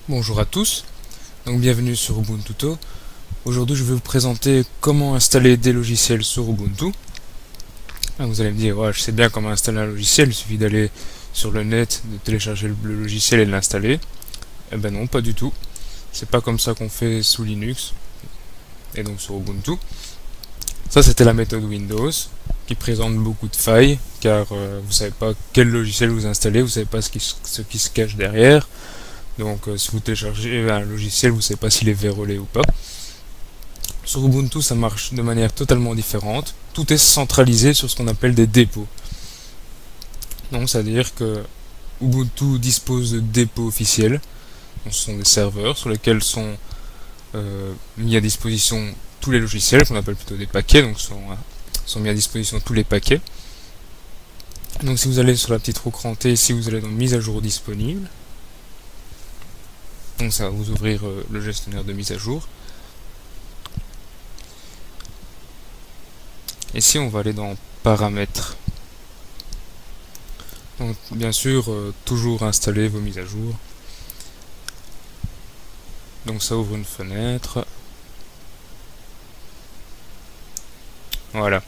Bonjour à tous, donc bienvenue sur Ubuntuto. Aujourd'hui je vais vous présenter comment installer des logiciels sur Ubuntu. Vous allez me dire, ouais, je sais bien comment installer un logiciel, il suffit d'aller sur le net, de télécharger le logiciel et de l'installer. Eh ben non, pas du tout. C'est pas comme ça qu'on fait sous Linux et donc sur Ubuntu. Ça c'était la méthode Windows qui présente beaucoup de failles car vous savez pas quel logiciel vous installez, vous savez pas ce qui se cache derrière. Donc si vous téléchargez un logiciel, vous ne savez pas s'il est vérolé ou pas. Sur Ubuntu, ça marche de manière totalement différente. Tout est centralisé sur ce qu'on appelle des dépôts. Donc c'est-à-dire que Ubuntu dispose de dépôts officiels. Donc, ce sont des serveurs sur lesquels sont mis à disposition tous les logiciels, qu'on appelle plutôt des paquets. Donc sont mis à disposition tous les paquets. Donc si vous allez sur la petite roue crantée, ici vous allez dans mise à jour disponible. Donc ça va vous ouvrir le gestionnaire de mise à jour. Ici on va aller dans paramètres. Donc bien sûr toujours installer vos mises à jour. Donc ça ouvre une fenêtre. Voilà.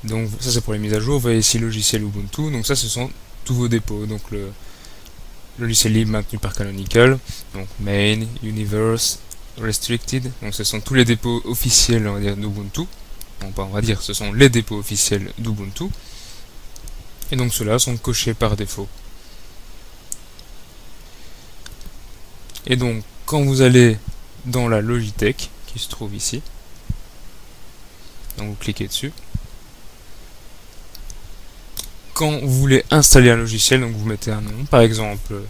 Donc ça c'est pour les mises à jour. Vous voyez ici logiciel Ubuntu. Donc ça ce sont tous vos dépôts. Donc le logiciel libre maintenu par Canonical, donc main, universe, restricted, donc ce sont tous les dépôts officiels, on va dire, d'Ubuntu. On va dire ce sont les dépôts officiels d'Ubuntu. Et donc ceux-là sont cochés par défaut. Et donc quand vous allez dans la Logitech, qui se trouve ici, donc vous cliquez dessus. Quand vous voulez installer un logiciel, donc vous mettez un nom, par exemple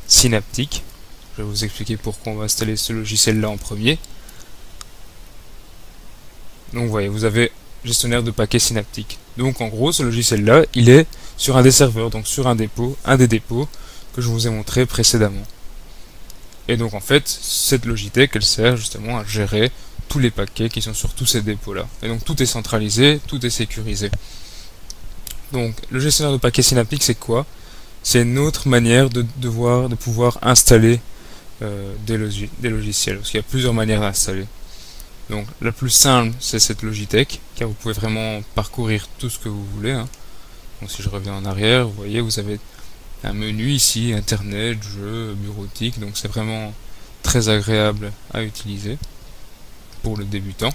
Synaptic. Je vais vous expliquer pourquoi on va installer ce logiciel là en premier. Donc vous voyez, vous avez gestionnaire de paquets Synaptic. Donc en gros, ce logiciel là, il est sur un des serveurs, donc sur un des dépôts que je vous ai montré précédemment. Et donc en fait, cette Logitech, elle sert justement à gérer tous les paquets qui sont sur tous ces dépôts là. Et donc tout est centralisé, tout est sécurisé. Donc, le gestionnaire de paquets Synaptic, c'est quoi? C'est une autre manière de pouvoir installer des logiciels, parce qu'il y a plusieurs manières d'installer. Donc, la plus simple, c'est cette Logitech, car vous pouvez vraiment parcourir tout ce que vous voulez. Hein. Donc, si je reviens en arrière, vous voyez, vous avez un menu ici, Internet, jeux, bureautique, donc c'est vraiment très agréable à utiliser pour le débutant.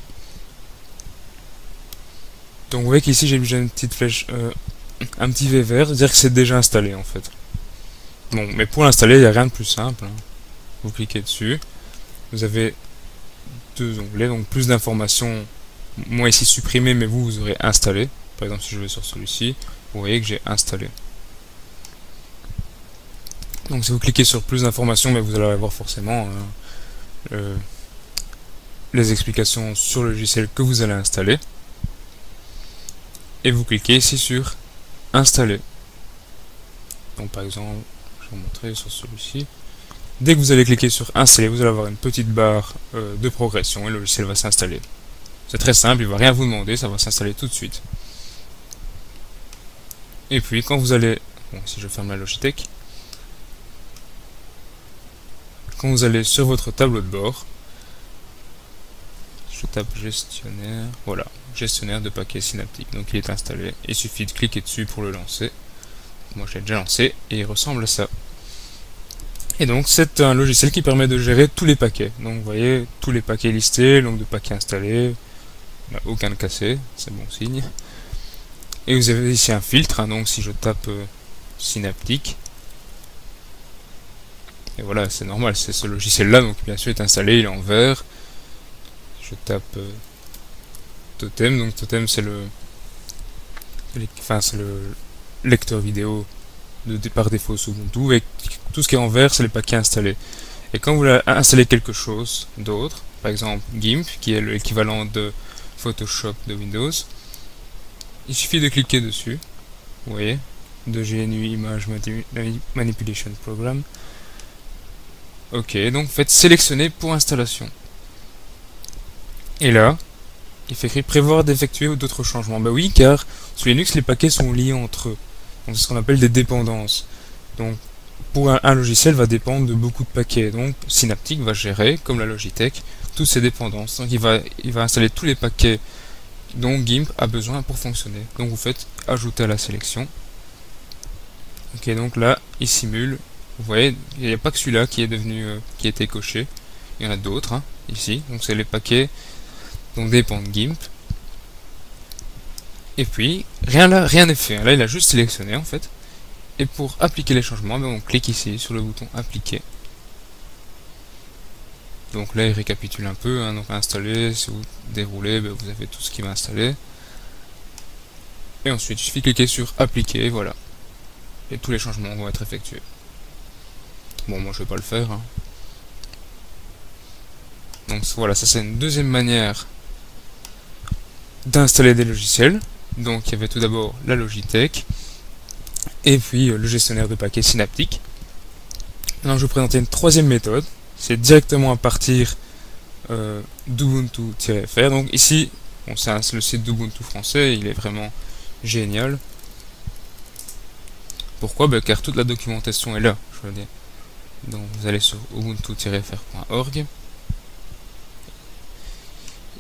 Donc vous voyez qu'ici j'ai une petite flèche, un petit V vert, c'est-à-dire que c'est déjà installé en fait. Bon, mais pour l'installer, il n'y a rien de plus simple. Hein. Vous cliquez dessus, vous avez deux onglets, donc plus d'informations. Moi ici supprimé, mais vous aurez installé. Par exemple, si je vais sur celui-ci, vous voyez que j'ai installé. Donc si vous cliquez sur plus d'informations, mais vous allez avoir forcément les explications sur le logiciel que vous allez installer. Et vous cliquez ici sur installer. Donc par exemple, je vais vous montrer sur celui-ci. Dès que vous allez cliquer sur installer, vous allez avoir une petite barre de progression et le logiciel va s'installer. C'est très simple, il ne va rien vous demander, ça va s'installer tout de suite. Et puis quand vous allez, bon, si je ferme la Logitech, quand vous allez sur votre tableau de bord, je tape gestionnaire, voilà, gestionnaire de paquets Synaptic, donc il est installé, il suffit de cliquer dessus pour le lancer. Moi je l'ai déjà lancé et il ressemble à ça. Et donc c'est un logiciel qui permet de gérer tous les paquets. Donc vous voyez tous les paquets listés, le nombre de paquets installés, aucun de cassé, c'est bon signe. Et vous avez ici un filtre, hein, donc si je tape Synaptic, et voilà, c'est normal, c'est ce logiciel là, donc bien sûr il est installé, il est en vert. Je tape Totem, donc Totem c'est le lecteur vidéo par défaut sous Ubuntu, et tout ce qui est en vert c'est les paquets installés. Et quand vous installez quelque chose d'autre, par exemple GIMP, qui est l'équivalent de Photoshop de Windows, il suffit de cliquer dessus, vous voyez, de GNU Image Manipulation Program. Ok, donc faites sélectionner pour installation. Et là, il fait écrit prévoir d'effectuer d'autres changements. Bah oui, car sous Linux, les paquets sont liés entre eux. Donc c'est ce qu'on appelle des dépendances. Donc pour un logiciel va dépendre de beaucoup de paquets. Donc Synaptic va gérer, comme la Logitech, toutes ces dépendances. Donc il va installer tous les paquets dont GIMP a besoin pour fonctionner. Donc vous faites ajouter à la sélection. Ok, donc là, il simule. Vous voyez, il n'y a pas que celui-là qui est devenu, qui a été coché. Il y en a d'autres, hein, ici. Donc c'est les paquets dont dépendent GIMP. Et puis, rien n'est fait. Là, il a juste sélectionné, en fait. Et pour appliquer les changements, on clique ici sur le bouton appliquer. Donc là, il récapitule un peu. Hein, donc installer, si vous déroulez, vous avez tout ce qui va installer. Et ensuite, il suffit de cliquer sur appliquer, voilà. Et tous les changements vont être effectués. Bon, moi je vais pas le faire. Hein. Donc voilà, ça c'est une deuxième manière d'installer des logiciels. Donc il y avait tout d'abord la Logitech. Et puis le gestionnaire de paquets Synaptic. Maintenant je vais vous présenter une troisième méthode. C'est directement à partir d'Ubuntu-FR. Donc ici, bon, c'est le site d'Ubuntu français, il est vraiment génial. Pourquoi? Car toute la documentation est là, je veux dire. Donc vous allez sur ubuntu-fr.org.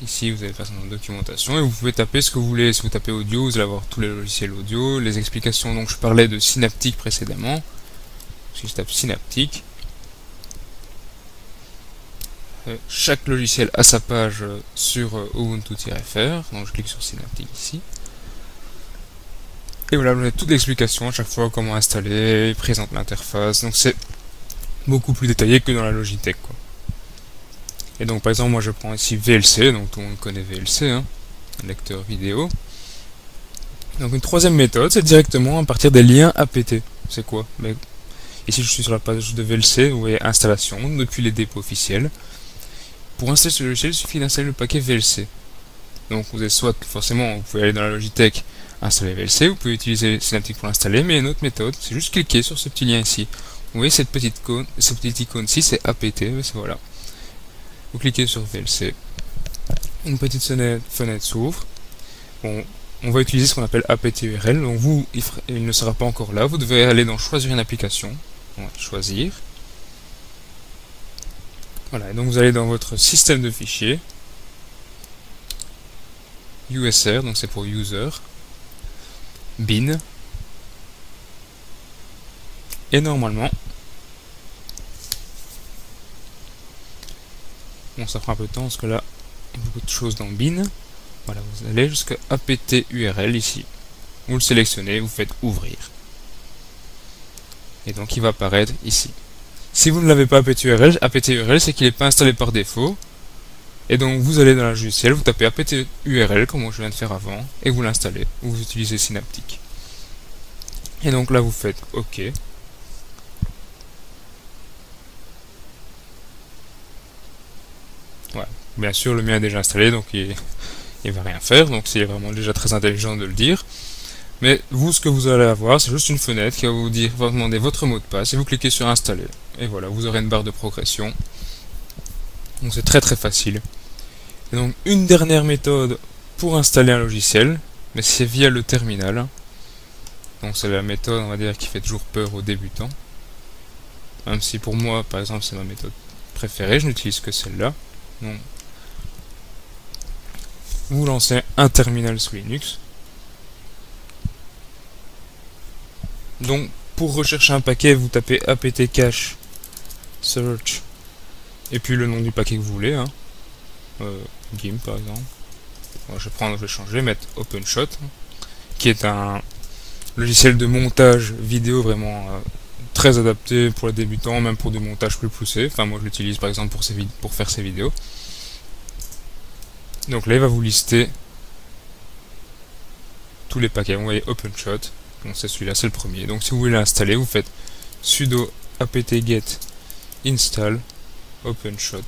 Ici vous avez passé dans la documentation et vous pouvez taper ce que vous voulez. Si vous tapez audio, vous allez avoir tous les logiciels audio, les explications. Donc je parlais de Synaptic précédemment. Si je tape Synaptic, chaque logiciel a sa page sur ubuntu-fr. Donc je clique sur Synaptic ici. Et voilà, vous avez toute l'explication à chaque fois, comment installer, il présente l'interface. Donc c'est beaucoup plus détaillé que dans la Logitech, quoi. Et donc par exemple, moi je prends ici VLC, donc tout le monde connaît VLC, hein, lecteur vidéo. Donc une troisième méthode, c'est directement à partir des liens apt. C'est quoi? Ici je suis sur la page de VLC, vous voyez installation, depuis les dépôts officiels. Pour installer ce logiciel, il suffit d'installer le paquet VLC. Donc vous avez soit, forcément, vous pouvez aller dans la Logitech, installer VLC, vous pouvez utiliser Synaptic pour l'installer, mais il y a une autre méthode, c'est juste cliquer sur ce petit lien ici. Vous voyez cette petite icône-ci, c'est apt, voilà. Vous cliquez sur VLC, une petite fenêtre s'ouvre. Bon, on va utiliser ce qu'on appelle apt-url, donc vous, il ne sera pas encore là, vous devez aller dans choisir une application, ouais, choisir. Voilà, et donc vous allez dans votre système de fichiers, USR, donc c'est pour user, bin, et normalement, bon ça prend un peu de temps parce que là, il y a beaucoup de choses dans bin. Voilà, vous allez jusqu'à apt-url ici. Vous le sélectionnez, vous faites ouvrir. Et donc il va apparaître ici. Si vous ne l'avez pas apt-url, c'est qu'il n'est pas installé par défaut. Et donc vous allez dans la logiciel, vous tapez apt-url comme je viens de faire avant, et vous l'installez, ou vous utilisez Synaptic. Et donc là vous faites OK. Voilà. Bien sûr le mien est déjà installé, donc il va rien faire, donc c'est vraiment déjà très intelligent de le dire. Mais vous, ce que vous allez avoir, c'est juste une fenêtre qui va vous demander votre mot de passe, et vous cliquez sur installer. Et voilà, vous aurez une barre de progression. Donc c'est très facile. Et donc une dernière méthode pour installer un logiciel, mais c'est via le terminal. Donc c'est la méthode, on va dire, qui fait toujours peur aux débutants. Même si pour moi, par exemple, c'est ma méthode préférée, je n'utilise que celle-là. Donc vous lancez un terminal sous Linux. Donc pour rechercher un paquet, vous tapez apt-cache search et puis le nom du paquet que vous voulez, hein. GIMP par exemple. Bon, je vais changer, mettre OpenShot, qui est un logiciel de montage vidéo vraiment très adapté pour les débutants, même pour des montages plus poussés. Enfin moi je l'utilise par exemple pour faire ces vidéos. Donc là il va vous lister tous les paquets. Vous voyez OpenShot, donc c'est celui-là, c'est le premier. Donc si vous voulez l'installer, vous faites sudo apt-get install OpenShot.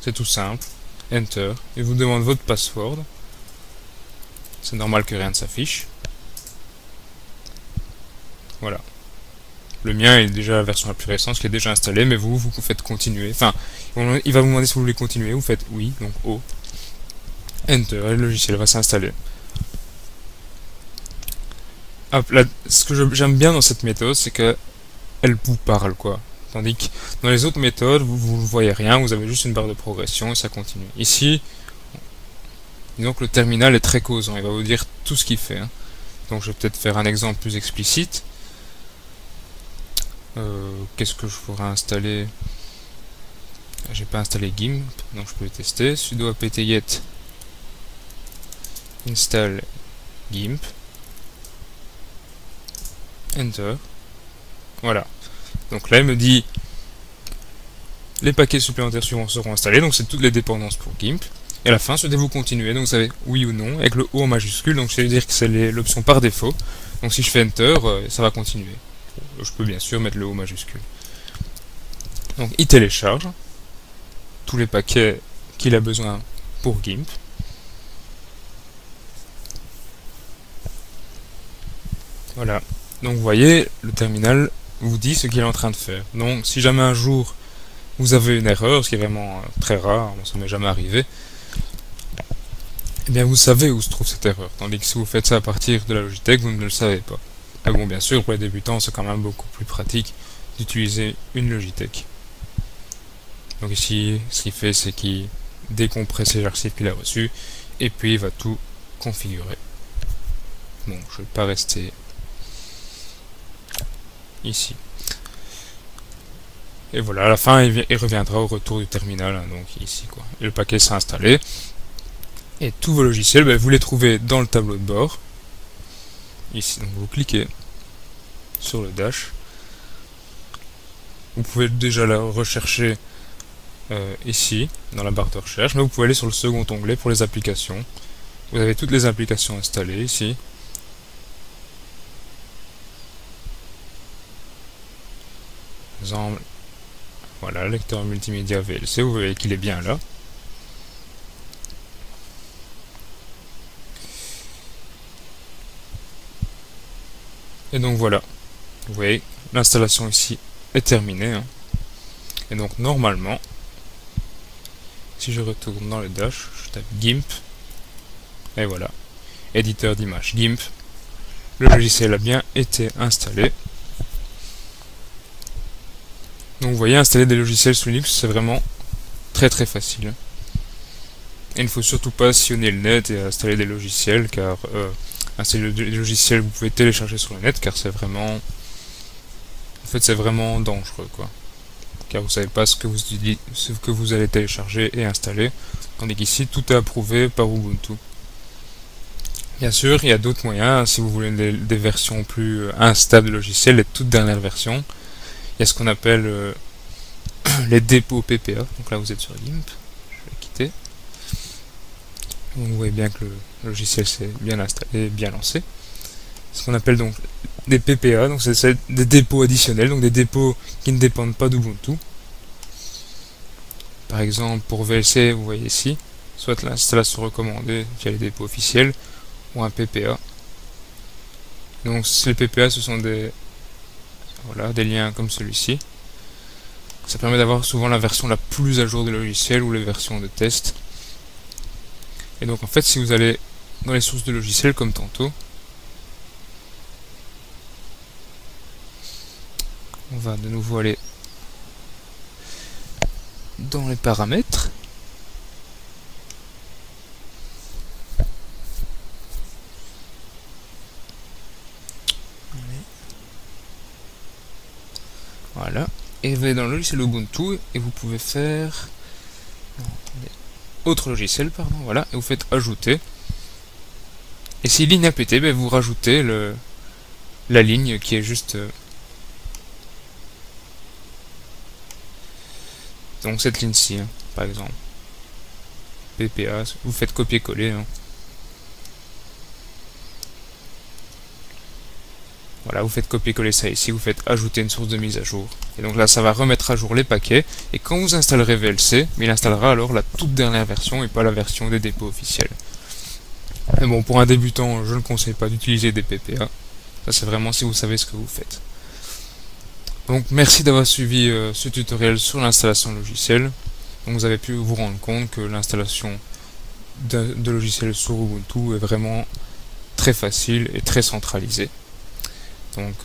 C'est tout simple. Enter. Il vous demande votre password. C'est normal que rien ne s'affiche. Voilà. Le mien est déjà la version la plus récente, qui est déjà installée, mais vous faites continuer. Enfin, il va vous demander si vous voulez continuer. Vous faites oui, donc O. Enter, et le logiciel va s'installer. Ce que j'aime bien dans cette méthode, c'est que elle vous parle, quoi. Tandis que dans les autres méthodes, vous ne voyez rien, vous avez juste une barre de progression et ça continue. Ici, disons que le terminal est très causant, il va vous dire tout ce qu'il fait. Hein. Donc je vais peut-être faire un exemple plus explicite. Qu'est-ce que je pourrais installer? J'ai pas installé GIMP, donc je peux le tester. Sudo apt-get install GIMP. Enter. Voilà. Donc là, il me dit les paquets supplémentaires suivants seront installés. Donc c'est toutes les dépendances pour GIMP. Et à la fin, souhaitez-vous continuer? Donc vous savez oui ou non avec le O en majuscule. Donc ça veut dire que c'est l'option par défaut. Donc si je fais Enter, ça va continuer. Je peux bien sûr mettre le O majuscule. Donc il télécharge tous les paquets qu'il a besoin pour GIMP. Voilà. Donc vous voyez, le terminal vous dit ce qu'il est en train de faire. Donc si jamais un jour vous avez une erreur, ce qui est vraiment très rare, ça ne m'est jamais arrivé, eh bien vous savez où se trouve cette erreur. Tandis que si vous faites ça à partir de la Logitech, vous ne le savez pas. Mais bon, bien sûr, pour les débutants, c'est quand même beaucoup plus pratique d'utiliser une Logitech. Donc ici, ce qu'il fait, c'est qu'il décompresse les archives qu'il a reçues, et puis il va tout configurer. Bon, je ne vais pas rester ici. Et voilà, à la fin, il reviendra au retour du terminal, hein, donc ici, quoi. Et le paquet sera installé. Et tous vos logiciels, vous les trouvez dans le tableau de bord. Ici, donc vous cliquez sur le dash. Vous pouvez déjà la rechercher ici, dans la barre de recherche, mais vous pouvez aller sur le second onglet pour les applications. Vous avez toutes les applications installées ici. Par exemple, voilà, lecteur multimédia VLC, vous voyez qu'il est bien là. Et donc voilà, vous voyez, l'installation ici est terminée. Hein. Et donc normalement, si je retourne dans le dash, je tape GIMP, et voilà, éditeur d'image GIMP, le logiciel a bien été installé. Donc vous voyez, installer des logiciels sous Linux, c'est vraiment très facile. Et il ne faut surtout pas sillonner le net et installer des logiciels, car installer des logiciels que vous pouvez télécharger sur le net, car c'est vraiment... En fait, c'est vraiment dangereux, quoi. Car vous savez pas ce que vous allez télécharger et installer. Tandis qu'ici, tout est approuvé par Ubuntu. Bien sûr, il y a d'autres moyens, si vous voulez des versions plus instables de logiciels, les toutes dernières versions. Il y a ce qu'on appelle les dépôts PPA. Donc là, vous êtes sur GIMP. Je vais quitter. Donc, vous voyez bien que le logiciel s'est bien installé, bien lancé. Ce qu'on appelle donc des PPA, donc c'est des dépôts additionnels, donc des dépôts qui ne dépendent pas d'Ubuntu. Par exemple, pour VLC, vous voyez ici, soit l'installation recommandée via les dépôts officiels, ou un PPA. Donc les PPA, ce sont des liens comme celui-ci. Ça permet d'avoir souvent la version la plus à jour du logiciel ou les versions de test. Et donc en fait, si vous allez dans les sources de logiciels comme tantôt, on va de nouveau aller dans les paramètres. Voilà. Et vous allez dans le logiciel Ubuntu et vous pouvez faire... autre logiciel, pardon, voilà. Et vous faites ajouter. Et si ligne apt, vous rajoutez la ligne qui est juste... donc cette ligne-ci, hein, par exemple. PPA, vous faites copier-coller. Hein. Voilà, vous faites copier-coller ça ici, vous faites ajouter une source de mise à jour. Et donc là, ça va remettre à jour les paquets. Et quand vous installerez VLC, il installera alors la toute dernière version et pas la version des dépôts officiels. Mais bon, pour un débutant, je ne conseille pas d'utiliser des PPA. Ça, c'est vraiment si vous savez ce que vous faites. Donc merci d'avoir suivi ce tutoriel sur l'installation logicielle. Donc vous avez pu vous rendre compte que l'installation de logiciels sur Ubuntu est vraiment très facile et très centralisée. Donc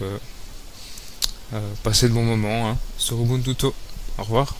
Passez de bons moments hein, sur Ubuntu. Au revoir.